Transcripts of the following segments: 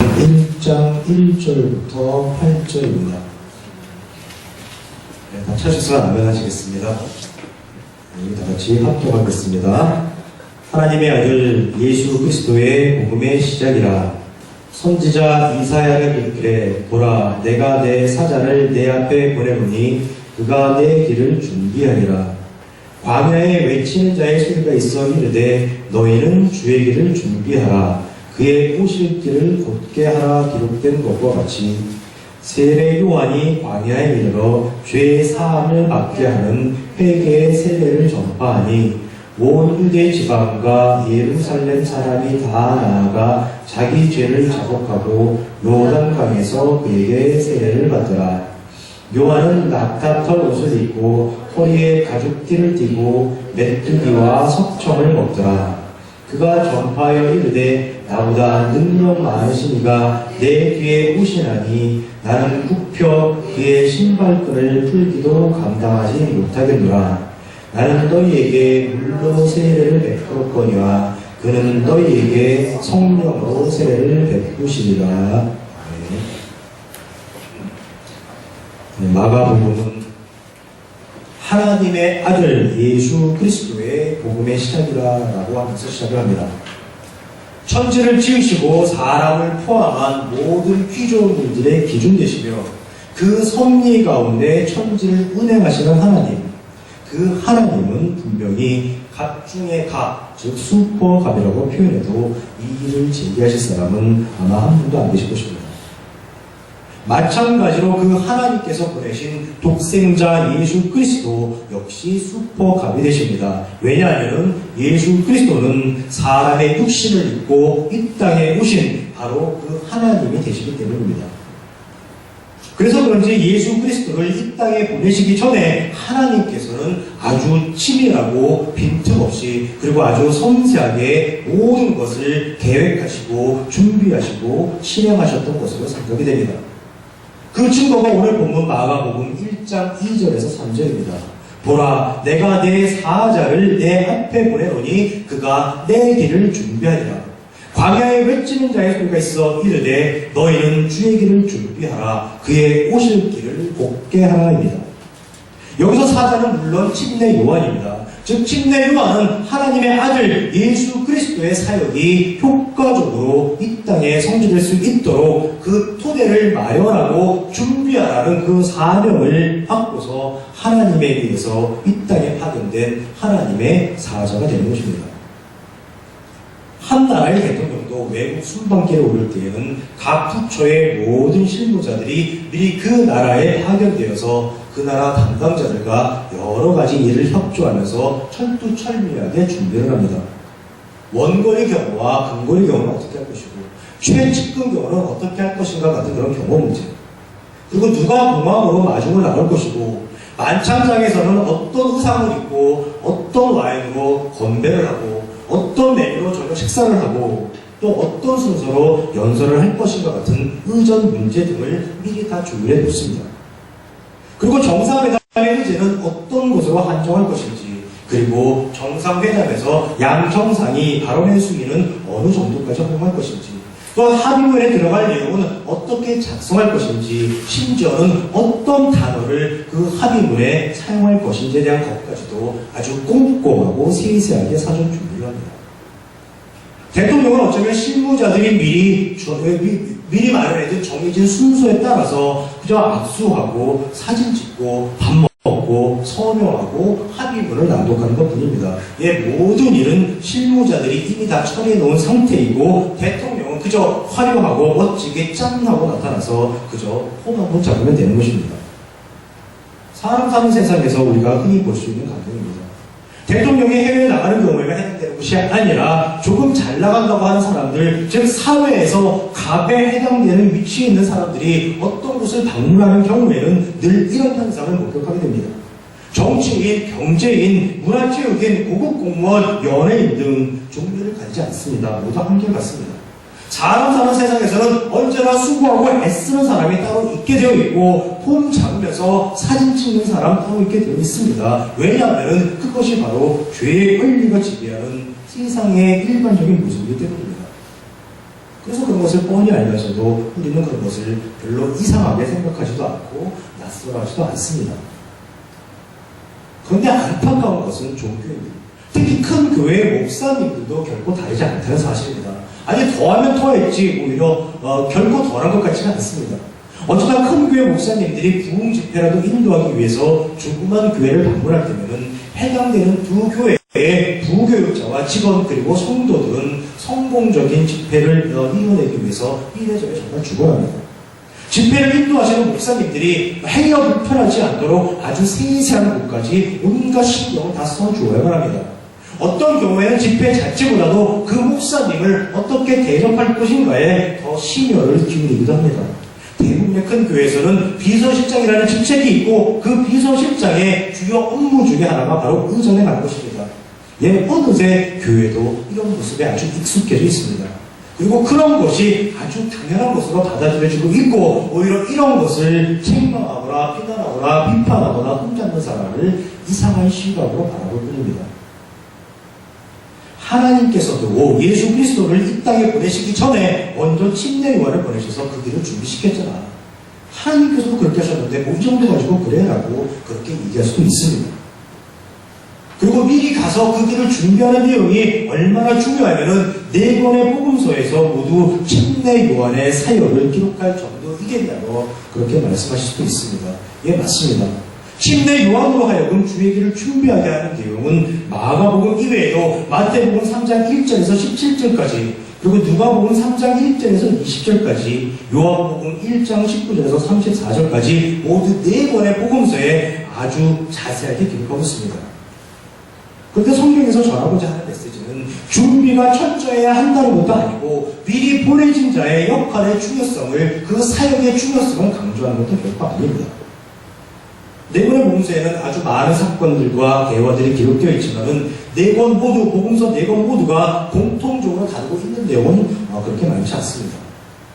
1장 1절부터 8절입니다. 네, 다 찾으셔서 안면하시겠습니다. 우리 다 같이 합독하겠습니다. 하나님의 아들 예수 그리스도의 복음의 시작이라. 선지자 이사야가 이르기를 보라 내가 내 사자를 내 앞에 보내노니 그가 내 길을 준비하리라. 광야에 외치는 자의 소리가 있어 이르되 너희는 주의 길을 준비하라. 그의 오실 길을 곧게 하라. 기록된 것과 같이 세례 요한이 광야에 이르러 죄의 사함을 받게 하는 회개의 세례를 전파하니 온 유대 지방과 예루살렘 사람이 다 나아가 자기 죄를 자복하고 요단강에서 그에게 세례를 받더라. 요한은 낙타털 옷을 입고 허리에 가죽띠를 띠고 메뚜기와 석청을 먹더라. 그가 전파하여 이르되 나보다 능력 많으신 이가 내 뒤에 오시나니 나는 굽혀 그의 신발끈을 풀기도 감당하지 못하겠노라. 나는 너희에게 물로 세례를 베풀었거니와 그는 너희에게 성령으로 세례를 베푸시리라. 마가복음은 하나님의 아들 예수 그리스도의 복음의 시작이라고 하면서 시작을 합니다. 천지를 지으시고 사람을 포함한 모든 피조물들의 기준 되시며 그 섭리 가운데 천지를 운행하시는 하나님, 그 하나님은 분명히 각 중에 각, 즉 슈퍼갑이라고 표현해도 이의를 제기하실 사람은 아마 한 분도 안 계실 것입니다. 마찬가지로 그 하나님께서 보내신 독생자 예수 그리스도 역시 슈퍼갑이 되십니다. 왜냐하면 예수 그리스도는 사람의 육신을 입고 이 땅에 오신 바로 그 하나님이 되시기 때문입니다. 그래서 그런지 예수 그리스도를 이 땅에 보내시기 전에 하나님께서는 아주 치밀하고 빈틈없이 그리고 아주 섬세하게 모든 것을 계획하시고 준비하시고 실행하셨던 것으로 생각이 됩니다. 그 증거가 오늘 본문 마가복음 1장 2절에서 3절입니다. 보라 내가 내 사자를 내 앞에 보내노니 그가 내 길을 준비하리라. 광야에 외치는 자의 소리가 있어 이르되 너희는 주의 길을 준비하라. 그의 오실 길을 곧게 하라입니다. 여기서 사자는 물론 침례 요한입니다. 즉 침례 요한은 하나님의 아들 예수 그리스도의 사역이 효과적으로 이 땅에 성취될 수 있도록 그 토대를 마련하고 준비하라는 그 사명을 받고서 하나님에 의해서 이 땅에 파견된 하나님의 사자가 되는 것입니다. 한 나라의 대통령도 외국 순방길에 오를 때에는 각 부처의 모든 실무자들이 미리 그 나라에 파견되어서 그 나라 담당자들과 여러 가지 일을 협조하면서 철두철미하게 준비를 합니다. 원거리 경우와 근거리 경우는 어떻게 할 것이고 최측근 경우는 어떻게 할 것인가 같은 그런 경험 문제, 그리고 누가 공항으로 마중을 나갈 것이고 만찬장에서는 어떤 의상을 입고 어떤 와인으로 건배를 하고 어떤 메뉴로 저녁 식사를 하고 또 어떤 순서로 연설을 할 것인가 같은 의전 문제 등을 미리 다 준비해 놓습니다. 그리고 정상회담의 의제는 어떤 것으로 한정할 것인지, 그리고 정상회담에서 양 정상이 발언의 수위는 어느 정도까지 허용할 것인지, 또 합의문에 들어갈 내용은 어떻게 작성할 것인지, 심지어는 어떤 단어를 그 합의문에 사용할 것인지에 대한 것까지도 아주 꼼꼼하고 세세하게 사전 준비를 합니다. 대통령은 어쩌면 실무자들이 미리 마련해둔 정해진 순서에 따라서 그저 악수하고 사진 찍고 밥 먹고 서명하고 합의문을 낭독하는 것 뿐입니다. 모든 일은 실무자들이 이미 다 처리해 놓은 상태이고 대통령은 그저 화려하고 멋지게 짠하고 나타나서 그저 폼 한번 잡으면 되는 것입니다. 사람 사는 세상에서 우리가 흔히 볼 수 있는 감정입니다. 대통령이 해외에 나가는 경우에만 해당되는 것이 아니라 조금 잘 나간다고 하는 사람들, 즉 사회에서 갑에 해당되는 위치에 있는 사람들이 어떤 곳을 방문하는 경우에는 늘 이런 현상을 목격하게 됩니다. 정치인, 경제인, 문화체육인, 고급 공무원, 연예인 등 종류를 가지지 않습니다. 모두 한결같습니다. 사람 사는 세상에서는 언제나 수고하고 애쓰는 사람이 따로 있게 되어 있고 폼 잡으면서 사진 찍는 사람 따로 있게 되어 있습니다. 왜냐하면 그것이 바로 죄의 권리가 지배하는 세상의 일반적인 모습이기 때문입니다. 그래서 그런 것을 뻔히 알면서도 우리는 그런 것을 별로 이상하게 생각하지도 않고 낯설어하지도 않습니다. 그런데 안타까운 것은 종교인들, 특히 큰 교회의 목사님들도 결코 다르지 않다는 사실입니다. 아니 더하면 더했지 오히려 결코 덜한 것 같지는 않습니다. 어쩌다 큰 교회 목사님들이 부흥 집회라도 인도하기 위해서 조그만 교회를 방문할 때면은 해당되는 두 교회의 부교육자와 직원 그리고 성도들은 성공적인 집회를 이뤄내기 위해서 이래저래 정말 죽어납니다. 집회를 인도하시는 목사님들이 행위가 불편하지 않도록 아주 세세한 것까지 온갖 신경을 다 써주어야만 합니다. 어떤 경우에는 집회 자체보다도 그 목사님을 어떻게 대접할 것인가에 더 심혈을 기울이기도 합니다. 대부분의 큰 교회에서는 비서실장이라는 직책이 있고 그 비서실장의 주요 업무 중에 하나가 바로 의전에 갈 것입니다. 어느새 교회도 이런 모습에 아주 익숙해져 있습니다. 그리고 그런 것이 아주 당연한 것으로 받아들여지고 있고 오히려 이런 것을 책망하거나 비난하거나 비판하거나 흠잡는 사람을 이상한 시각으로 바라볼 뿐입니다. 하나님께서도 예수 그리스도를 이 땅에 보내시기 전에 먼저 침례 요한을 보내셔서 그 길을 준비시켰잖아. 하나님께서도 그렇게 하셨는데 뭐 이 정도 가지고 그래라고 그렇게 얘기할 수도 있습니다. 그리고 미리 가서 그 길을 준비하는 내용이 얼마나 중요하면은 4권의 복음서에서 모두 침례 요한의 사역을 기록할 정도이겠냐고 그렇게 말씀하실 수도 있습니다. 예, 맞습니다. 침례 요한으로 하여금 주의 길을 준비하게 하는 내용은 마가복음 이외에도 마태복음 3장 1절에서 17절까지 그리고 누가복음 3장 1절에서 20절까지 요한복음 1장 19절에서 34절까지 모두 4권의 복음서에 아주 자세하게 기록하고 있습니다. 그런데 성경에서 전하고자 하는 메시지는 준비가 철저해야 한다는 것도 아니고 미리 보내진 자의 역할의 중요성을 그 사역의 중요성을 강조하는 것도 결코 아닙니다. 4권의 복음서에는 아주 많은 사건들과 대화들이 기록되어 있지만은 4권 모두, 복음서 4권 모두가 공통적으로 다루고 있는 내용은 그렇게 많지 않습니다.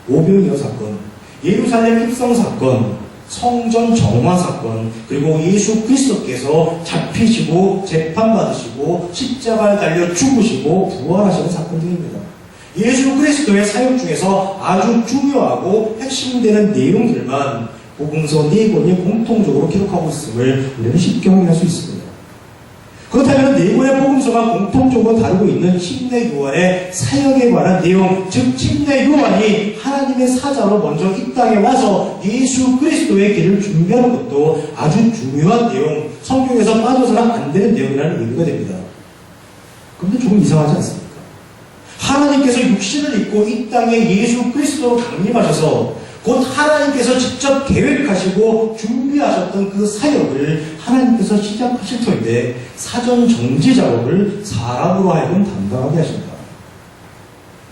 오병이어 사건, 예루살렘 입성 사건, 성전 정화 사건, 그리고 예수 그리스도께서 잡히시고 재판받으시고 십자가에 달려 죽으시고 부활하시는 사건 등입니다. 예수 그리스도의 사역 중에서 아주 중요하고 핵심되는 내용들만 복음서 4권이 공통적으로 기록하고 있음을 우리는 쉽게 확인할 수 있습니다. 그렇다면 4권의 복음서가 공통적으로 다루고 있는 침례 요한의 사역에 관한 내용, 즉 침례 요한이 하나님의 사자로 먼저 이 땅에 와서 예수 그리스도의 길을 준비하는 것도 아주 중요한 내용, 성경에서 빠져서는 안 되는 내용이라는 의미가 됩니다. 그런데 조금 이상하지 않습니까? 하나님께서 육신을 입고 이 땅에 예수 그리스도로 강림하셔서 곧 하나님께서 직접 계획하시고 준비하셨던 그 사역을 하나님께서 시작하실 터인데 사전 정지 작업을 사람으로 하여금 담당하게 하신다.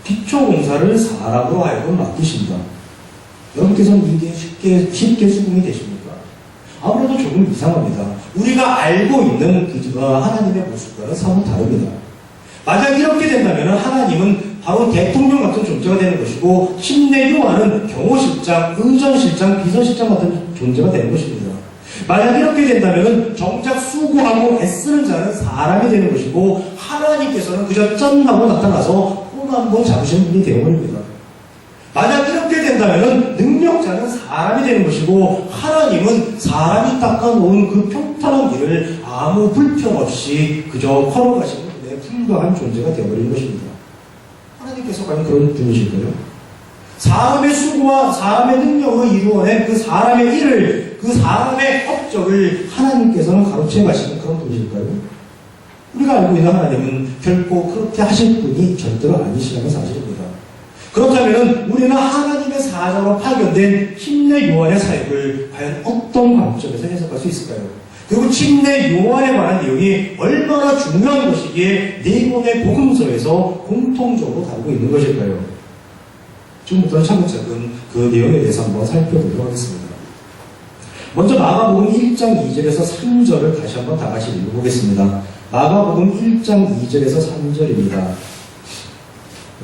기초 공사를 사람으로 하여금 맡기신다. 여러분께서는 이게 쉽게 수긍이 되십니까? 아무래도 조금 이상합니다. 우리가 알고 있는 하나님의 모습과는 사뭇 다릅니다. 만약 이렇게 된다면 하나님은 바로 대통령 같은 존재가 되는 것이고 침례 요한은 경호실장, 의전실장, 비서실장 같은 존재가 되는 것입니다. 만약 이렇게 된다면 정작 수고하고 애쓰는 자는 사람이 되는 것이고 하나님께서는 그저 짠하고 나타나서 손 한번 잡으시는 분이 되어버립니다. 만약 이렇게 된다면 능력자는 사람이 되는 것이고 하나님은 사람이 닦아놓은 그 평탄한 길을 아무 불편 없이 그저 걸어가시는 분에 불과한 존재가 되어버리는 것입니다. 하나님께서 과연 그런 분이실까요? 사람의 수고와 사람의 능력으로 이루어낸 그 사람의 일을, 그 사람의 업적을 하나님께서는 가로채 가시는 그런 분이실까요? 우리가 알고 있는 하나님은 결코 그렇게 하실 분이 절대로 아니시라는 사실입니다. 그렇다면 우리는 하나님의 사자로 파견된 침례 요한의 사역을 과연 어떤 관점에서 해석할 수 있을까요? 그리고 침례 요한에 관한 내용이 얼마나 중요한 것이기에 4권의 복음서에서 공통적으로 다루고 있는 것일까요? 지금부터는 차근차근 그 내용에 대해서 한번 살펴보도록 하겠습니다. 먼저 마가복음 1장 2절에서 3절을 다시 한번 다 같이 읽어보겠습니다. 마가복음 1장 2절에서 3절입니다.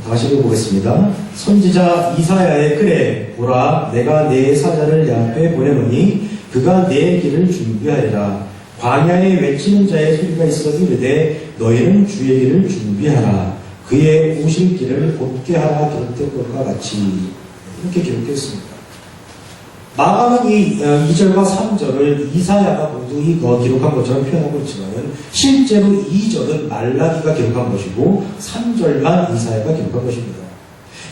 다시 읽어보겠습니다. 선지자 이사야의 글에 보라 내가 내 사자를 내 앞에 보내노니 그가 내 길을 준비하리라. 광야에 외치는 자의 소리가 있어 이르되 너희는 주의 길을 준비하라. 그의 오실 길을 곧게 하라 기록된 것과 같이 이렇게 기록되었습니다. 마가는 이 2절과 3절을 이사야가 모두 이거 기록한 것처럼 표현하고 있지만 실제로 2절은 말라기가 기록한 것이고 3절만 이사야가 기록한 것입니다.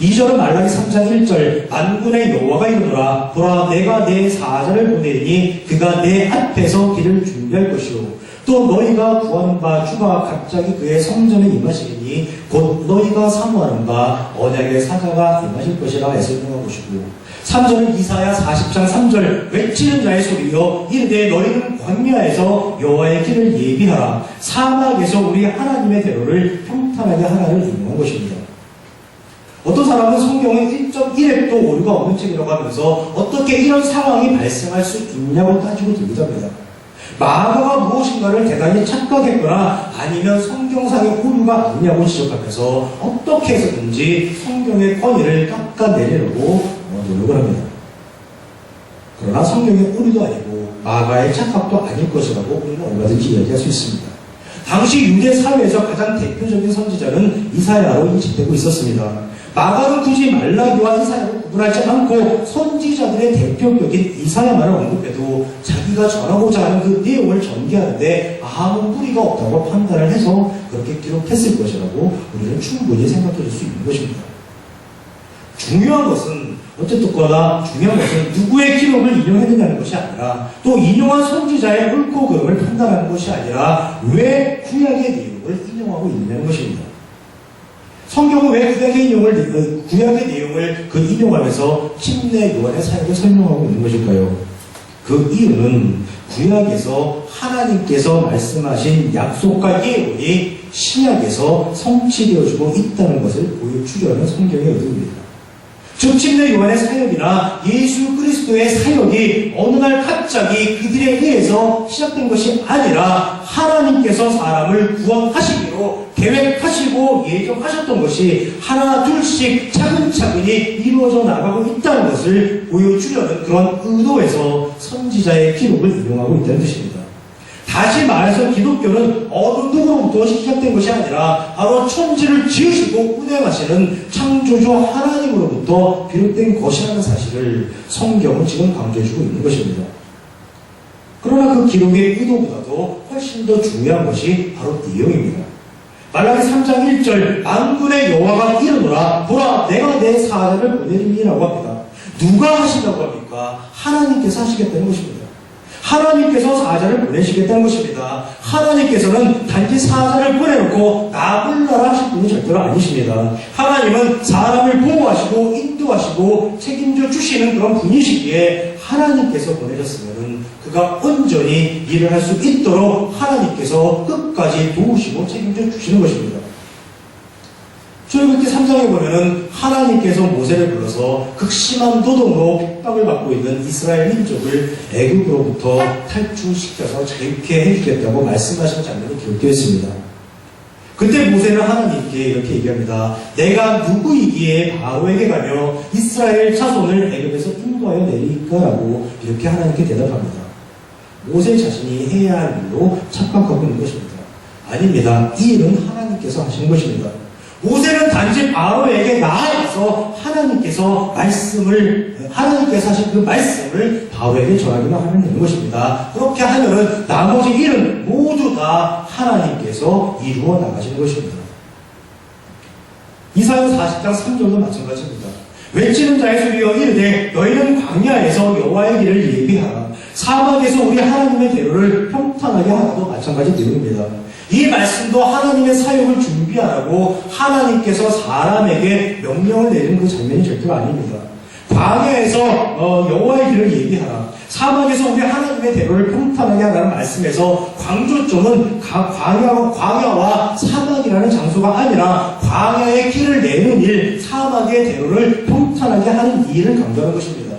2절은 말라기 3장 1절 만군의 여호와가 이르노라 보라 내가 내 사자를 보내니 그가 내 앞에서 길을 준비할 것이요 또 너희가 구하는 바 주가 갑자기 그의 성전에 임하시니 곧 너희가 사모하는 바 언약의 사자가 임하실 것이라 설명한 것이고 3절은 이사야 40장 3절 외치는 자의 소리여 이르되 너희는 광야에서 여호와의 길을 예비하라 사막에서 우리 하나님의 대로를 평탄하게 하라를 인용한 것입니다. 어떤 사람은 성경의 1.1획도 오류가 없는 책이라고 하면서 어떻게 이런 상황이 발생할 수 있냐고 따지고 들고자 합니다. 마가가 무엇인가를 대단히 착각했거나 아니면 성경상의 오류가 아니냐고 지적하면서 어떻게 해서든지 성경의 권위를 깎아내리려고 노력을 합니다. 그러나 성경의 오류도 아니고 마가의 착각도 아닐 것이라고 우리는 얼마든지 이야기할 수 있습니다. 당시 유대 사회에서 가장 대표적인 선지자는 이사야로 인식되고 있었습니다. 마가는 굳이 말라기와 이사야를 구분하지 않고 선지자들의 대표격인 이사야만을 언급해도 자기가 전하고자 하는 그 내용을 전개하는데 아무 무리가 없다고 판단을 해서 그렇게 기록했을 것이라고 우리는 충분히 생각해 줄 수 있는 것입니다. 중요한 것은 중요한 것은 누구의 기록을 인용했느냐는 것이 아니라 또 인용한 선지자의 옳고 그름을 판단하는 것이 아니라 왜 구약의 내용을 인용하고 있느냐는 것입니다. 성경은 왜 구약의 내용을 인용하면서 침례 요한의 사역을 설명하고 있는 것일까요? 그 이유는 구약에서 하나님께서 말씀하신 약속과 예언이 신약에서 성취되어지고 있다는 것을 보여주려는 성경의 의도입니다. 즉 침례 요한의 사역이나 예수 그리스도의 사역이 어느 날 갑자기 그들에 의해서 시작된 것이 아니라 하나님께서 사람을 구원하시기로 계획하시고 예정하셨던 것이 하나 둘씩 차근차근히 이루어져 나가고 있다는 것을 보여주려는 그런 의도에서 선지자의 기록을 인용하고 있다는 뜻입니다. 다시 말해서 기독교는 어느 누구로부터 시작된 것이 아니라 바로 천지를 지으시고 운행하시는 창조주 하나님으로부터 비롯된 것이라는 사실을 성경은 지금 강조해주고 있는 것입니다. 그러나 그 기록의 의도보다도 훨씬 더 중요한 것이 바로 내용입니다. 말라기 3장 1절 만군의 여호와가 이르노라 보라 내가 내 사자를 보내리니라고 합니다. 누가 하신다고 합니까? 하나님께서 하시겠다는 것입니다. 하나님께서 사자를 보내시겠다는 것입니다. 하나님께서는 단지 사자를 보내놓고 나불나라 하실 분이 절대로 아니십니다. 하나님은 사람을 보호하시고 인도하시고 책임져 주시는 그런 분이시기에 하나님께서 보내셨으면 그가 온전히 일을 할 수 있도록 하나님께서 끝까지 도우시고 책임져 주시는 것입니다. 출애굽기 3장에 보면은 하나님께서 모세를 불러서 극심한 노동으로 핍박을 받고 있는 이스라엘 민족을 애굽으로부터 탈출시켜서 자유케 해주겠다고 말씀하신 장면이 기록되어 있습니다. 그때 모세는 하나님께 이렇게 얘기합니다. 내가 누구이기에 바로에게 가며 이스라엘 자손을 애굽에서 인도하여 내리까라고 이렇게 하나님께 대답합니다. 모세 자신이 해야 할 일로 착각하고 있는 것입니다. 아닙니다. 이 일은 하나님께서 하시는 것입니다. 모세는 단지 바로에게 나아가서 하나님께서 하신 그 말씀을 바로에게 전하기만 하면 되는 것입니다. 그렇게 하면은 나머지 일은 모두 다 하나님께서 이루어 나가시는 것입니다. 이사야 40장 3절도 마찬가지입니다. 외치는 자의 소리여 이르되 너희는 광야에서 여호와의 길을 예비하라 사막에서 우리 하나님의 대로를 평탄하게 하라도 마찬가지 내용입니다. 이 말씀도 하나님의 사역을 준비하라고 하나님께서 사람에게 명령을 내리는 그 장면이 절대로 아닙니다. 광야에서 여호와의 길을 예비하라 사막에서 우리 하나님의 대로를 평탄하게 하라는 말씀에서 강조점은 광야와 사막이라는 장소가 아니라 광야의 길을 내는 일, 사막의 대로를 평탄하게 하는 일을 강조하는 것입니다.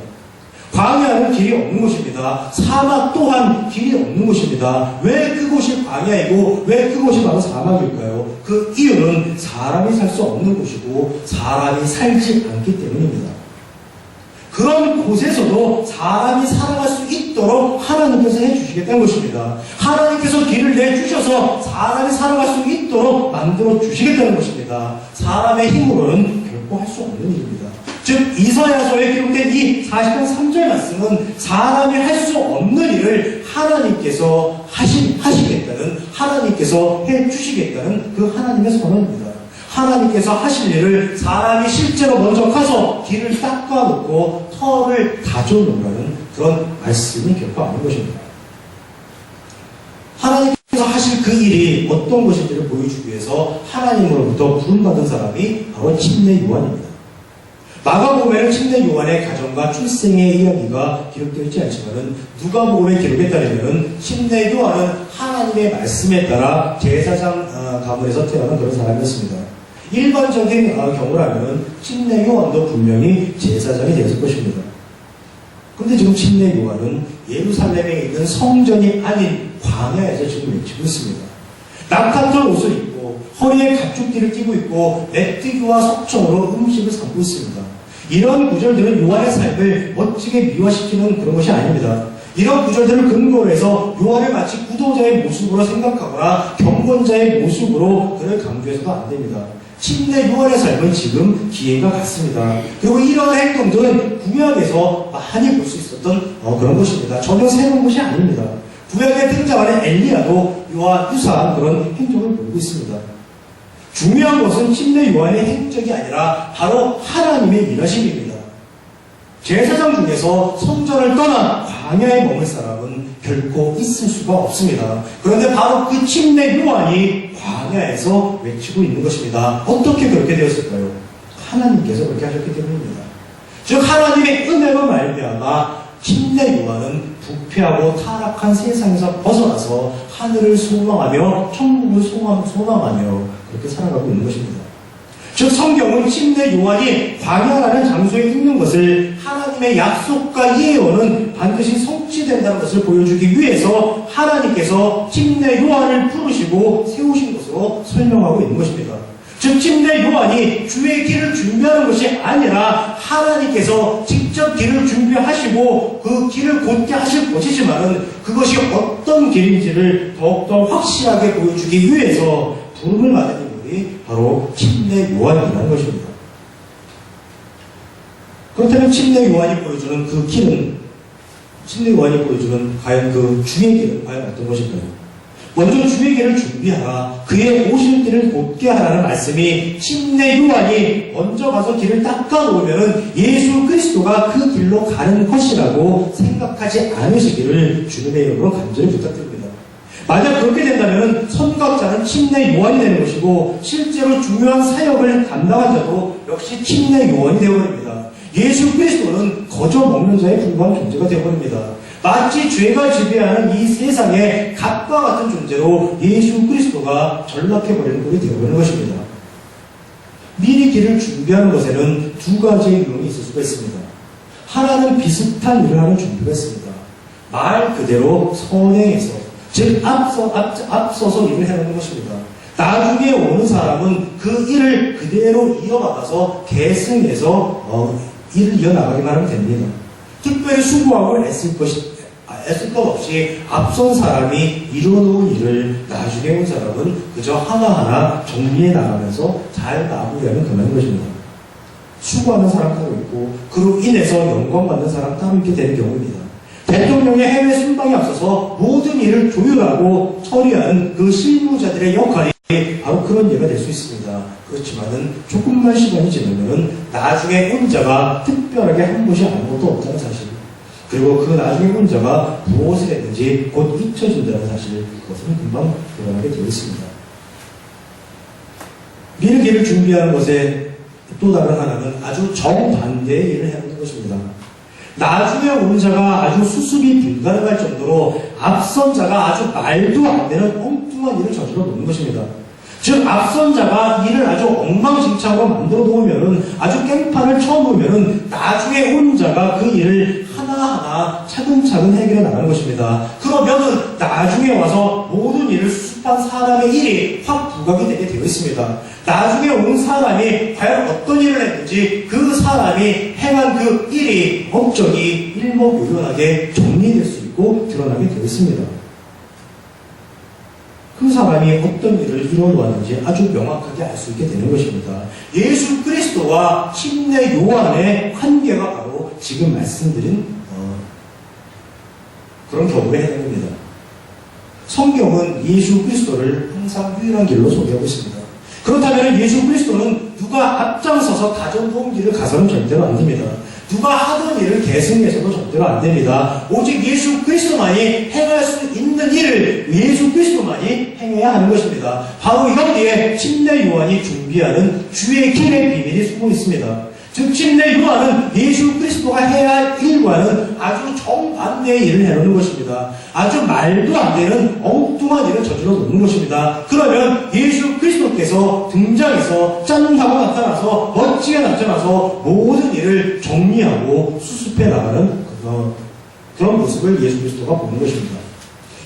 광야는 길이 없는 곳입니다. 사막 또한 길이 없는 곳입니다. 왜 그곳이 광야이고 왜 그곳이 바로 사막일까요? 그 이유는 사람이 살 수 없는 곳이고 사람이 살지 않기 때문입니다. 그런 곳에서도 사람이 살아갈 수 있도록 하나님께서 해주시겠다는 것입니다. 하나님께서 길을 내주셔서 사람이 살아갈 수 있도록 만들어 주시겠다는 것입니다. 사람의 힘으로는 결코 할 수 없는 일입니다. 즉 이사야서에 기록된 이 40장 3절 말씀은 사람이 할 수 없는 일을 하나님께서 하시겠다는, 하나님께서 해주시겠다는 그 하나님의 선언입니다. 하나님께서 하실 일을 사람이 실제로 먼저 가서 길을 닦아놓고 터를 다져놓으라는 그런 말씀이 결코 아닌 것입니다. 하나님께서 하실 그 일이 어떤 것인지를 보여주기 위해서 하나님으로부터 부름받은 사람이 바로 침례 요한입니다. 마가복음에는 침례 요한의 가정과 출생의 이야기가 기록되어 있지 않지만은 누가복음에 기록에 따르면 침례 요한은 하나님의 말씀에 따라 제사장 가문에서 태어난 그런 사람이었습니다. 일반적인 경우라면 침례 요한도 분명히 제사장이 되었을 것입니다. 그런데 지금 침례 요한은 예루살렘에 있는 성전이 아닌 광야에서 지금 외치고 있습니다. 낙타털 옷을 입고 허리에 가죽띠를 끼고 있고 메뚜기와 석청으로 음식을 삼고 있습니다. 이런 구절들은 요한의 삶을 멋지게 미화시키는 그런 것이 아닙니다. 이런 구절들을 근거로 해서 요한을 마치 구도자의 모습으로 생각하거나 경건자의 모습으로 그를 강조해서도 안 됩니다. 침례 요한의 삶은 지금 기회가 같습니다. 그리고 이런 행동들은 구약에서 많이 볼 수 있었던 그런 것입니다. 전혀 새로운 것이 아닙니다. 구약에 등장하는 엘리야도 요한 유사한 그런 행동을 보이고 있습니다. 중요한 것은 침례 요한의 행적이 아니라 바로 하나님의 일하심입니다. 제사장 중에서 성전을 떠나 광야에 머물 사람은 결코 있을 수가 없습니다. 그런데 바로 그 침례 요한이 광야에서 외치고 있는 것입니다. 어떻게 그렇게 되었을까요? 하나님께서 그렇게 하셨기 때문입니다. 즉 하나님의 은혜로 말미암아 침례 요한은 부패하고 타락한 세상에서 벗어나서 하늘을 소망하며 천국을 소망하며 그렇게 살아가고 있는 것입니다. 즉 성경은 침례 요한이 광야라는 장소에 있는 것을 하나님의 약속과 예언은 반드시 성취된다는 것을 보여주기 위해서 하나님께서 침례 요한을 부르시고 세우신 것으로 설명하고 있는 것입니다. 즉 침례 요한이 주의 길을 준비하는 것이 아니라 하나님께서 직접 길을 준비하시고 그 길을 곧게 하실 것이지만 그것이 어떤 길인지를 더욱더 확실하게 보여주기 위해서 부름을 받은 인물이 바로 침례 요한이라는 것입니다. 그렇다면 침례 요한이 보여주는 그 길은, 침례 요한이 보여주는 과연 그 주의 길은 과연 어떤 것일까요? 먼저 주의 길을 준비하라, 그의 오실 길을 곧게 하라는 말씀이 침례 요한이 먼저 가서 길을 닦아놓으면 예수 그리스도가 그 길로 가는 것이라고 생각하지 않으시기를 주님의 이름으로 간절히 부탁드립니다. 만약 그렇게 된다면 선각자는 침례 요한이 되는 것이고 실제로 중요한 사역을 감당한 자도 역시 침례 요한이 되어버립니다. 예수 그리스도는 거저 먹는 자에 불과한 존재가 되어버립니다. 마치 죄가 지배하는 이 세상의 갓과 같은 존재로 예수 그리스도가 전락해버리는 꼴이 되어버리는 것입니다. 미리 길을 준비하는 것에는 두 가지의 이론이 있을 수가 있습니다. 하나는 비슷한 일을 하는 준비가 있습니다. 말 그대로 선행해서, 즉 앞서서 일을 해놓는 것입니다. 나중에 오는 사람은 그 일을 그대로 이어받아서 계승해서 일을 이어나가기만 하면 됩니다. 특별히 수고하고 애쓸 것 없이 앞선 사람이 이뤄놓은 일을 나중에 온 사람은 그저 하나하나 정리해 나가면서 잘 마무리하면 그만인 것입니다. 수고하는 사람 따로 있고 그로 인해서 영광받는 사람 따로 있게 되는 경우입니다. 대통령의 해외 순방에 앞서서 모든 일을 조율하고 처리하는 그 실무자들의 역할이 바로 그런 예가 될 수 있습니다. 그렇지만은 조금만 시간이 지나면은 나중에 온 자가 특별하게 한 것이 아무것도 없다는 사실, 그리고 그 나중에 온 자가 무엇을 했는지 곧 잊혀진다는 사실, 그것은 금방 드러나게 되어 있습니다. 미리 길을 준비하는 것의 또 다른 하나는 아주 정반대의 일을 하는 것입니다. 나중에 온 자가 아주 수습이 불가능할 정도로 앞선 자가 아주 말도 안 되는 엉뚱한 일을 저질러 놓는 것입니다. 즉 앞선 자가 일을 아주 엉망진창으로 만들어 놓으면은, 아주 깽판을 쳐 놓으면은 나중에 온 자가 그 일을 하나하나 차근차근 해결해 나가는 것입니다. 그러면은 나중에 와서 모든 일을 수습한 사람의 일이 확 부각이 되게 되어 있습니다. 나중에 온 사람이 과연 어떤 일을 했는지 그 사람이 행한 그 일이 업적이 일목요연하게 정리될 수 있고 드러나게 되었습니다. 그 사람이 어떤 일을 이루어왔는지 아주 명확하게 알 수 있게 되는 것입니다. 예수 그리스도와 침례 요한의 관계가 바로 지금 말씀드린 그런 경우에 해당됩니다. 성경은 예수 그리스도를 항상 유일한 길로 소개하고 있습니다. 그렇다면 예수 그리스도는 누가 앞장서서 가져온 길을 가서는 절대로 안 됩니다. 누가 하던 일을 계승해서도 절대로 안 됩니다. 오직 예수 그리스도만이 행할 수 있는 일을 예수 그리스도만이 행해야 하는 것입니다. 바로 여기에 침례 요한이 준비하는 주의 길의 비밀이 숨어 있습니다. 즉 침례 요한은 예수 그리스도가 해야 할 일과는 아주 정반대의 일을 해놓는 것입니다. 아주 말도 안 되는 엉뚱한 일을 저질러 놓는 것입니다. 그러면 예수 그리스도께서 등장해서 짠 하고 나타나서 멋지게 나타나서 모든 일을 정리하고 수습해 나가는 그런 모습을 예수 그리스도가 보는 것입니다.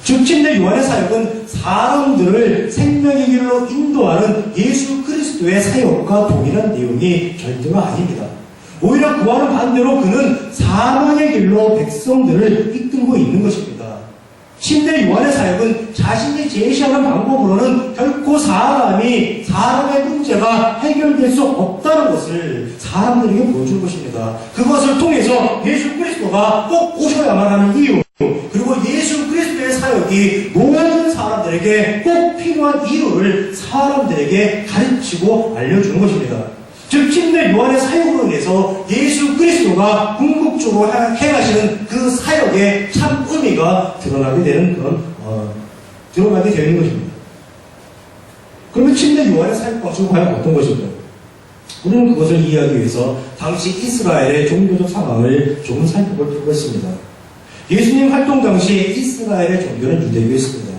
즉 침례 요한의 사역은 사람들을 생명의 길로 인도하는 예수 그리스도의 사역과 동일한 내용이 절대로 아닙니다. 오히려 그와는 반대로 그는 사망의 길로 백성들을 이끌고 있는 것입니다. 침례 요한의 사역은 자신이 제시하는 방법으로는 결코 사람의 문제가 해결될 수 없다는 것을 사람들에게 보여줄 것입니다. 그것을 통해서 예수 그리스도가 꼭 오셔야만 하는 이유, 그리고 예수 그리스도의 사역이 모든 사람들에게 꼭 필요한 이유를 사람들에게 가르치고 알려주는 것입니다. 즉 침례 요한의 사역으로 인해서 예수 그리스도가 궁극적으로 행하시는 그 사역의 참 의미가 드러나게 되는 드러나게 되는 것입니다. 그러면 침례 요한의 사역 방식은 과연 어떤 것일까요? 우리는 그것을 이해하기 위해서 당시 이스라엘의 종교적 상황을 조금 살펴볼 필요가 있습니다. 예수님 활동 당시에 이스라엘의 종교는 유대교였습니다.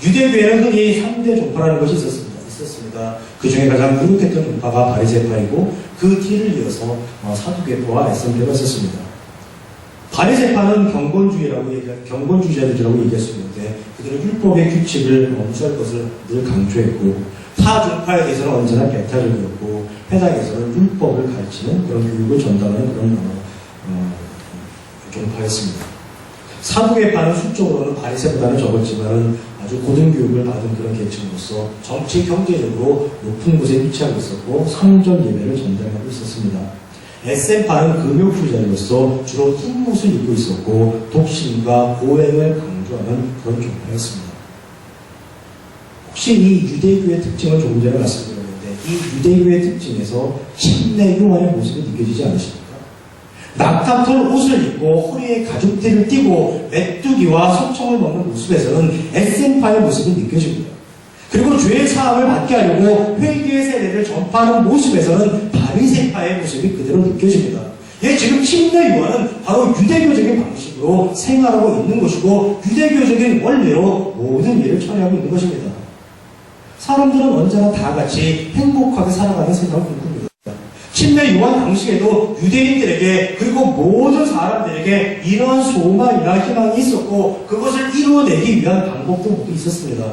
유대교에는 흔히 3대 종파라는 것이 있었습니다. 그 중에 가장 유력했던 종파가 바리새파이고 그 뒤를 이어서 사두개파와 에센파가 있었습니다. 바리새파는 경건주의자들이라고 얘기할 수 있는데 그들은 율법의 규칙을 무시할 것을 늘 강조했고 타 종파에 대해서는 언제나 배타적이었고 회당에서는 율법을 가르치는 그런 교육을 전달하는 그런 종파였습니다. 사두개파는 수적으로는 바리새보다는 적었지만은 아주 고등교육을 받은 그런 계층으로서 정치 경제적으로 높은 곳에 위치하고 있었고 성전 예배를 전달하고 있었습니다. 에센파는 금욕주의자로서 주로 흰옷을 입고 있었고 독신과 고행을 강조하는 그런 종파였습니다. 혹시 이 유대교의 특징을 조금 전에 말씀드렸는데 이 유대교의 특징에서 침례 요한의 모습이 느껴지지 않으십니까? 낙타털 옷을 입고 허리에 가죽띠를 띠고 메뚜기와 소청을 먹는 모습에서는 에센파의 모습이 느껴집니다. 그리고 죄의 사함을 받게 하려고 회개의 세례를 전파하는 모습에서는 바리새파의 모습이 그대로 느껴집니다. 지금 침례 요한은 바로 유대교적인 방식으로 생활하고 있는 것이고 유대교적인 원리로 모든 일을 처리하고 있는 것입니다. 사람들은 언제나 다 같이 행복하게 살아가는 세상을 꿈꿉니다. 침례 요한 당시에도 유대인들에게 그리고 모든 사람들에게 이러한 소망이나 희망이 있었고 그것을 이루어내기 위한 방법도 모두 있었습니다.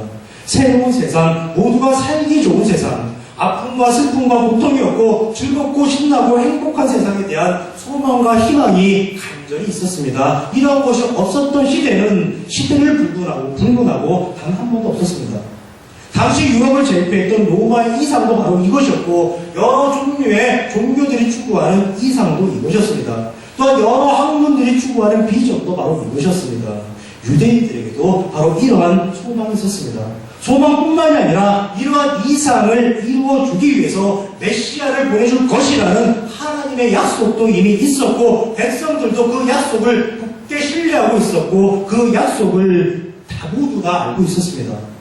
새로운 세상, 모두가 살기 좋은 세상, 아픔과 슬픔과 고통이 없고 즐겁고 신나고 행복한 세상에 대한 소망과 희망이 간절히 있었습니다. 이런 것이 없었던 시대는 시대를 불문하고 단 한 번도 없었습니다. 당시 유럽을 제패했던 로마의 이상도 바로 이것이었고 여러 종류의 종교들이 추구하는 이상도 이것이었습니다. 또한 여러 학문들이 추구하는 비전도 바로 이것이었습니다. 유대인들에게도 바로 이러한 소망이 있었습니다. 소망뿐만이 아니라 이러한 이상을 이루어주기 위해서 메시아를 보내줄 것이라는 하나님의 약속도 이미 있었고 백성들도 그 약속을 굳게 신뢰하고 있었고 그 약속을 다 모두 다 알고 있었습니다.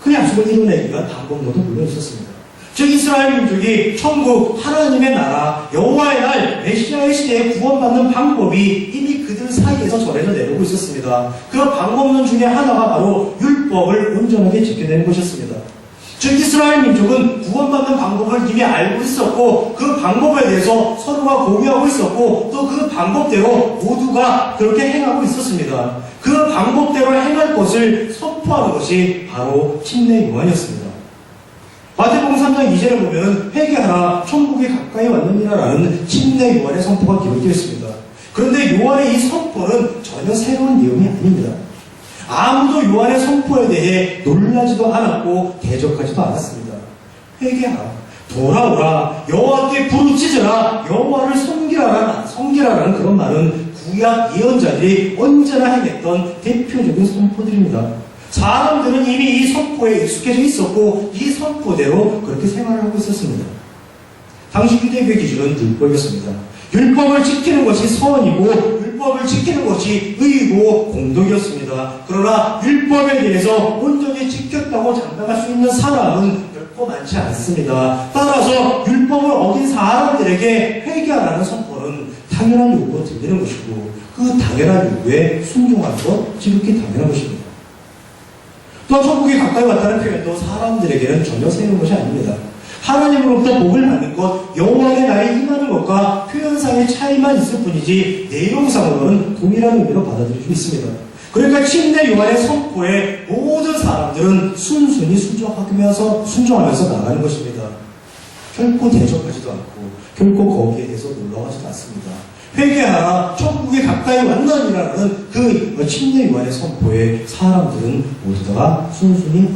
그 약속을 이루어내기 위한 방법론도 물론 있었습니다. 즉 이스라엘 민족이 천국 하나님의 나라 여호와의 날 메시아의 시대에 구원받는 방법이 이미 그들 사이에서 전해져 내려오고 있었습니다. 그 방법론 중에 하나가 바로 율법을 온전하게 지켜내는 것이었습니다. 즉 이스라엘 민족은 구원받는 방법을 이미 알고 있었고 그 방법에 대해서 서로가 공유하고 있었고 또 그 방법대로 모두가 그렇게 행하고 있었습니다. 그 방법대로 행할 것을 선포하는 것이 바로 침례 요한이었습니다. 마태복음 3장 2절에 보면 회개하라 천국이 가까이 왔느니라라는 침례 요한의 선포가 기록되어 있습니다. 그런데 요한의 이 선포는 전혀 새로운 내용이 아닙니다. 아무도 요한의 선포에 대해 놀라지도 않았고 대적하지도 않았습니다. 회개하라, 돌아오라, 여호와께 부르짖으라, 여호와를 섬기라라는 그런 말은 구약 예언자들이 언제나 행했던 대표적인 선포들입니다. 사람들은 이미 이 선포에 익숙해져 있었고 이 선포대로 그렇게 생활을 하고 있었습니다. 당시 유대교의 기준은 율법이었습니다. 율법을 지키는 것이 선이고 율법을 지키는 것이 의고 공덕이었습니다. 그러나 율법에 대해서 온전히 지켰다고 장담할 수 있는 사람은 결코 많지 않습니다. 따라서 율법을 어긴 사람들에게 회개하라는 선포는 당연한 요구로 들리는 것이고 그 당연한 요구에 순종하는 것 지극히 당연한 것입니다. 또한 천국이 가까이 왔다는 표현도 사람들에게는 전혀 새로운 것이 아닙니다. 하나님으로부터 복을 받는 것, 여호와의 날에 임하는 것과 표현상의 차이만 있을 뿐이지 내용상으로는 동일한 의미로 받아들일 수 있습니다. 그러니까 침례 요한의 선포에 모든 사람들은 순순히 순종하면서 나가는 것입니다. 결코 대적하지도 않고 결코 거기에 대해서 놀라워하지도 않습니다. 회개하라, 천국이 가까이 왔느니라는 그 침례 요한의 선포에 사람들은 모두 다 순순히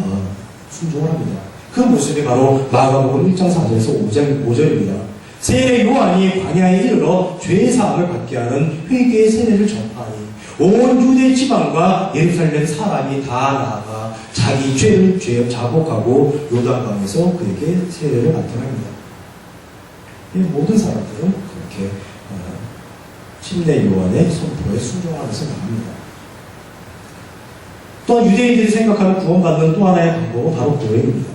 순종을 합니다. 그 모습이 바로 마가복음 1장 4절에서 5절입니다. 세례 요한이 광야에 이르러 죄사함을 받게 하는 회개의 세례를 전파하니 온 유대 지방과 예루살렘 사람이 다 나아가 자기 죄를 자복하고 요단강에서 그에게 세례를 받게 합니다. 모든 사람들은 그렇게 침례 요한의 선포에 순종하면서 나갑니다. 또한 유대인들이 생각하는 구원받는 또 하나의 방법은 바로 고행입니다.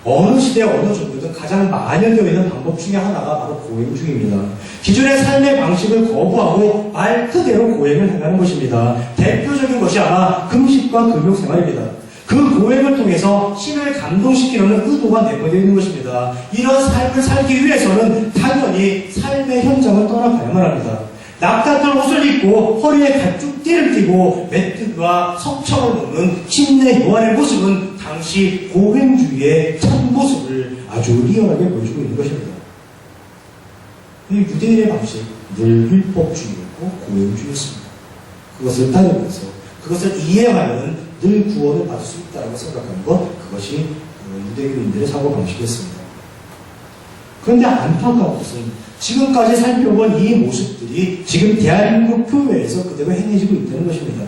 어느 시대 어느 종교든 가장 만연되어 있는 방법 중에 하나가 바로 고행 중입니다. 기존의 삶의 방식을 거부하고 말 그대로 고행을 행하는 것입니다. 대표적인 것이 아마 금식과 금욕 생활입니다. 그 고행을 통해서 신을 감동시키려는 의도가 내포되어 있는 것입니다. 이런 삶을 살기 위해서는 당연히 삶의 현장을 떠나가야만 합니다. 낙타들 옷을 입고 허리에 가죽띠를 띠고 메뚜기와 석청을 먹는 침례 요한의 모습은 당시 고행주의의 참모습을 아주 리얼하게 보여주고 있는 것입니다. 이 유대인의 방식, 늘 율법주의였고 고행주의였습니다. 그것을 따르면서 그것을 이해하면 늘 구원을 받을 수 있다고 생각하는 것, 그것이 유대교인들의 사고방식이었습니다. 그런데 안타까운 것은 지금까지 살펴본 이 모습들이 지금 대한민국 교회에서 그대로 행해지고 있다는 것입니다.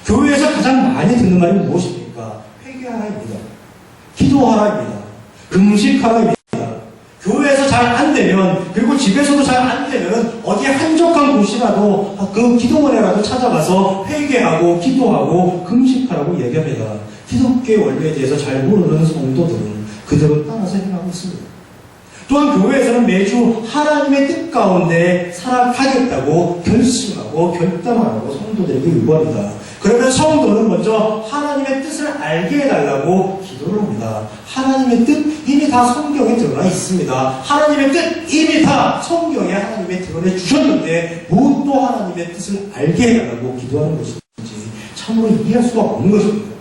교회에서 가장 많이 듣는 말이 무엇입니까? 회개하라입니다. 기도하라입니다. 금식하라입니다. 교회에서 잘 안 되면, 그리고 집에서도 잘 안 되면 어디 한적한 곳이라도 그 기도원에라도 찾아가서 회개하고 기도하고 금식하라고 얘기합니다. 기독교의 원리에 대해서 잘 모르는 성도들은 그대로 따라서 행하고 있습니다. 또한 교회에서는 매주 하나님의 뜻 가운데 살아가겠다고 결심하고 결단하라고 성도들에게 요구합니다. 그러면 성도는 먼저 하나님의 뜻을 알게 해달라고 기도를 합니다. 하나님의 뜻 이미 다 성경에 드러나 있습니다. 하나님의 뜻 이미 다 성경에 하나님의 드러내 주셨는데 무엇도 하나님의 뜻을 알게 해달라고 기도하는 것인지 참으로 이해할 수가 없는 것입니다.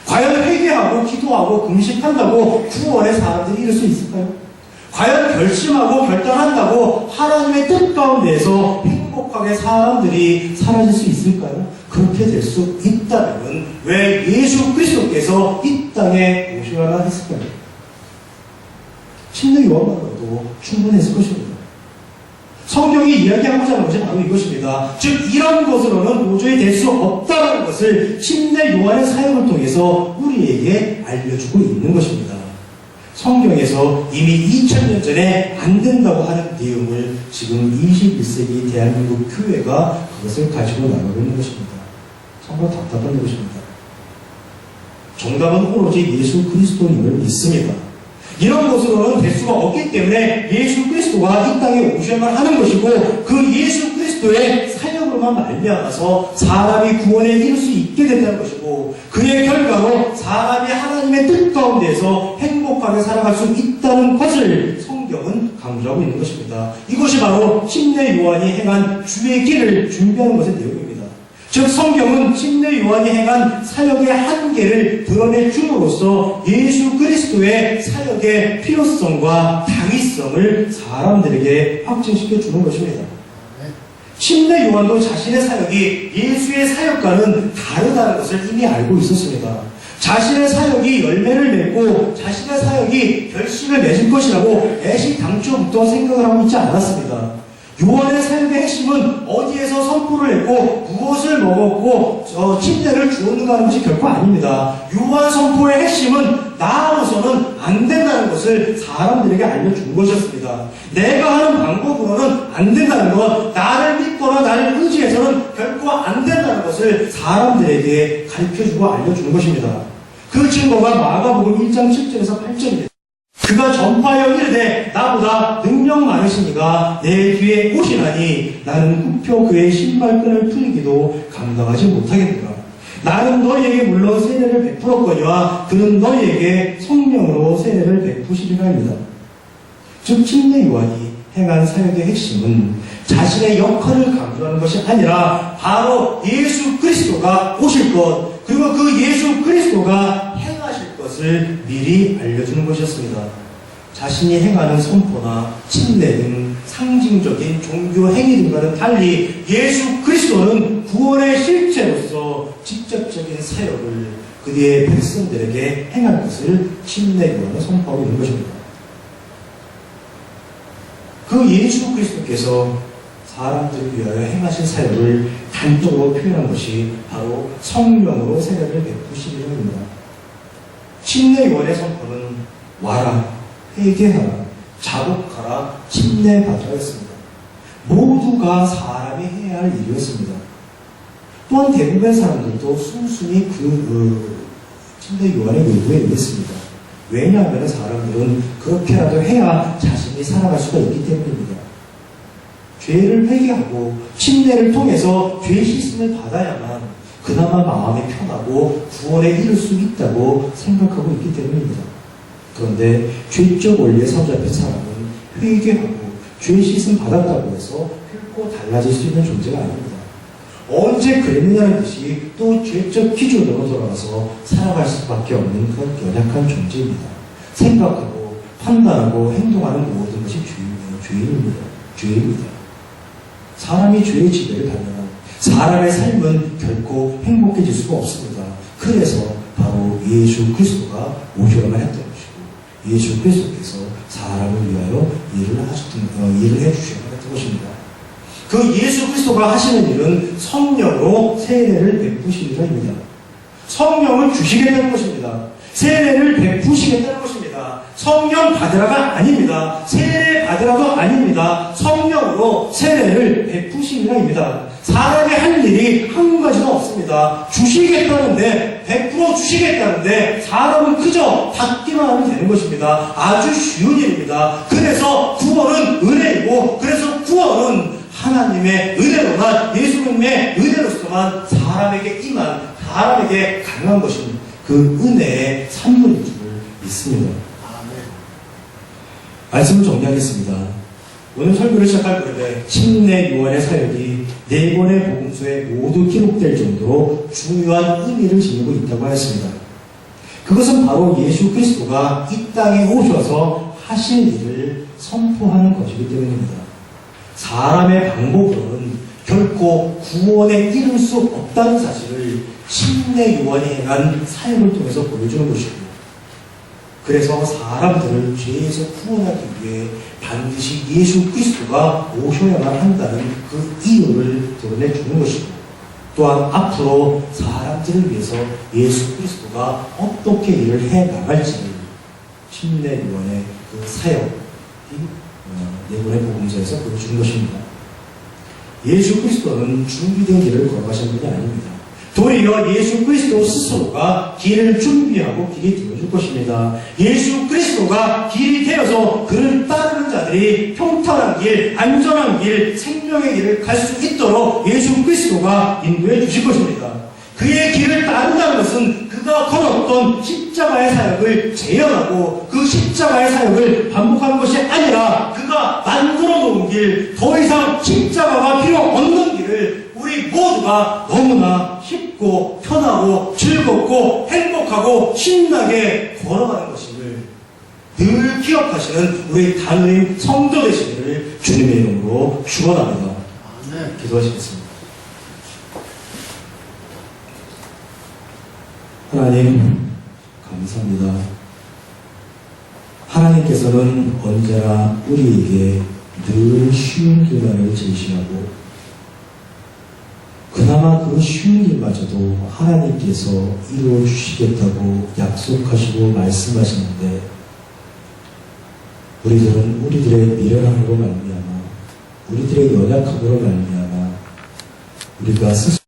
과연 회개하고 기도하고 금식한다고 구원의 사람들이 이룰 수 있을까요? 과연 결심하고 결단한다고 하나님의 뜻 가운데에서 행복하게 사람들이 사라질 수 있을까요? 그렇게 될 수 있다면 왜 예수 그리스도께서 이 땅에 오셔야 했을까요? 침례 요한만으로도 충분했을 것입니다. 성경이 이야기하고자 하는 것이 바로 이것입니다. 즉 이런 것으로는 도저히 될 수 없다는 것을 침례 요한의 사역을 통해서 우리에게 알려주고 있는 것입니다. 성경에서 이미 2000년 전에 안 된다고 하는 내용을 지금 21세기 대한민국 교회가 그것을 가지고 나가고 있는 것입니다. 정말 답답한 것입니다. 정답은 오로지 예수 그리스도님을 믿습니다. 이런 것으로는 될 수가 없기 때문에 예수 그리스도가 이 땅에 오셔야만 하는 것이고 그 예수 그리스도의 사역으로만 말미암아서 사람이 구원에 이를 수 있게 된다는 것이고 그의 결과로 사람이 하나님의 뜻 가운데에서 행복하게 살아갈 수 있다는 것을 성경은 강조하고 있는 것입니다. 이것이 바로 침례 요한이 행한 주의 길을 준비하는 것의 내용입니다. 즉 성경은 침례 요한이 행한 사역의 한계를 드러내 줌으로써 예수 그리스도의 사역의 필요성과 당위성 위기성을 사람들에게 확증시켜 주는 것입니다. 침례 요한도 자신의 사역이 예수의 사역과는 다르다는 것을 이미 알고 있었습니다. 자신의 사역이 열매를 맺고 자신의 사역이 결실을 맺을 것이라고 애시당초부터 생각을 하고 있지 않았습니다. 요한의 사역의 핵심은 어디에서 선포를 했고 무엇을 먹었고 침례를 주었는가 하는 것이 결코 아닙니다. 요한 선포의 핵심은 나아로서는 안 된다는 것을 사람들에게 알려준 것이었습니다. 내가 하는 방법으로는 안 된다는 것, 나를 믿거나 나를 의지해서는 결코 안 된다는 것을 사람들에게 가르쳐주고 알려준 것입니다. 그 증거가 마가복음 1장 7절에서 8절입니다. 그가 전파하여 이르되 나보다 능력 많으시니가 내 뒤에 오시나니 나는 굽혀 그의 신발끈을 풀기도 감당하지 못하겠노라. 나는 너희에게 물론 세례를 베풀었거니와 그는 너희에게 성령으로 세례를 베푸시리라 합니다. 즉 침례 요한이 행한 사역의 핵심은 자신의 역할을 강조하는 것이 아니라 바로 예수 그리스도가 오실 것, 그리고 그 예수 그리스도가 행하실 것을 미리 알려주는 것이었습니다. 자신이 행하는 선포나 침례 등 상징적인 종교 행위 등과는 달리 예수 그리스도는 구원의 실체로서 직접적인 사역을 그의 백성들에게 행할 것을 침례 요한은 선포하고 있는 것입니다. 그 예수 그리스도께서 사람들을 위하여 행하신 사역을 단적으로 표현한 것이 바로 성령으로 세례를 베푸시리라 합니다. 침례 요한의 선포는 와라, 회개하라, 자복하라, 침례받으라였습니다. 모두가 사람이 해야 할 일이었습니다. 또한 대부분의 사람들도 순순히 침례 요한의 요구에 응했습니다. 왜냐하면 사람들은 그렇게라도 해야 자신이 살아갈 수가 있기 때문입니다. 죄를 회개하고 침례를 통해서 죄 씻음을 받아야만 그나마 마음이 편하고 구원에 이를 수 있다고 생각하고 있기 때문입니다. 그런데 죄적 원리에 사로잡힌 사람은 회개하고 죄 씻음 받았다고 해서 결코 달라질 수 있는 존재가 아닙니다. 언제 그랬느냐는 듯이 또 죄적 기준으로 돌아가서 살아갈 수밖에 없는 그런 연약한 존재입니다. 생각하고 판단하고 행동하는 모든 것이 죄입니다. 사람이 죄의 지배를 받으면 사람의 삶은 결코 행복해질 수가 없습니다. 그래서 바로 예수 그리스도가 오셔야만 했던 것이고 예수 그리스도께서 사람을 위하여 일을 해주셔야만 했던 것입니다. 그 예수 그리스도가 하시는 일은 성령으로 세례를 베푸시리라 합니다. 성령을 주시겠다는 것입니다. 세례를 베푸시겠다는 것입니다. 성령 받으라가 아닙니다. 세례 받으라도 아닙니다. 성령으로 세례를 베푸시리라입니다. 사람이 할 일이 한 가지도 없습니다. 주시겠다는데, 100% 주시겠다는데 사람은 그저 받기만 하면 되는 것입니다. 아주 쉬운 일입니다. 그래서 구원은 은혜이고, 그래서 구원은 하나님의 은혜로만, 예수님의 은혜로서만 사람에게 임한, 사람에게 가능한 것입니다. 그 은혜의 산물인 줄 믿습니다. 말씀을 정리하겠습니다. 오늘 설교를 시작할 무렵에 침례 요한의 사역이 4권의 복음서에 모두 기록될 정도로 중요한 의미를 지니고 있다고 하였습니다. 그것은 바로 예수 그리스도가 이 땅에 오셔서 하신 일을 선포하는 것이기 때문입니다. 사람의 방법으로는 결코 구원에 이를 수 없다는 사실을 침례 요한이 행한 사역을 통해서 보여주는 것이고, 그래서 사람들을 죄에서 구원하기 위해 반드시 예수 그리스도가 오셔야만 한다는 그 이유를 드러내주는 것이고, 또한 앞으로 사람들을 위해서 예수 그리스도가 어떻게 일을 해나갈지를 침례 요한의 그 사역이 네권의 복음서에서 보여주는 것입니다. 예수 그리스도는 준비된 길을 걸어가신 분이 아닙니다. 도리어 예수 그리스도 스스로가 길을 준비하고 길이 되어줄 것입니다. 예수 그리스도가 길이 되어서 그를 따르는 자들이 평탄한 길, 안전한 길, 생명의 길을 갈 수 있도록 예수 그리스도가 인도해 주실 것입니다. 그의 길을 따른다는 것은 그가 걸었던 십자가의 사역을 재현하고 그 십자가의 사역을 반복하는 것이 아니라 그가 만들어 놓은 길, 더 이상 십자가가 필요 없는 길을 우리 모두가 너무나 쉽고 편하고 즐겁고 행복하고 신나게 걸어가는 것임을 늘 기억하고 기억하시는 우리 단임 성도 되시기를 주님의 이름으로 축원합니다. 기도하시겠습니다. 하나님 감사합니다. 하나님께서는 언제나 우리에게 늘 쉬운 길만을 제시하고 그나마 그 쉬운 길마저도 하나님께서 이루어 주시겠다고 약속하시고 말씀하시는데 우리들은 우리들의 미련함으로 말미암아 우리들의 연약함으로 말미암아 우리가 스스로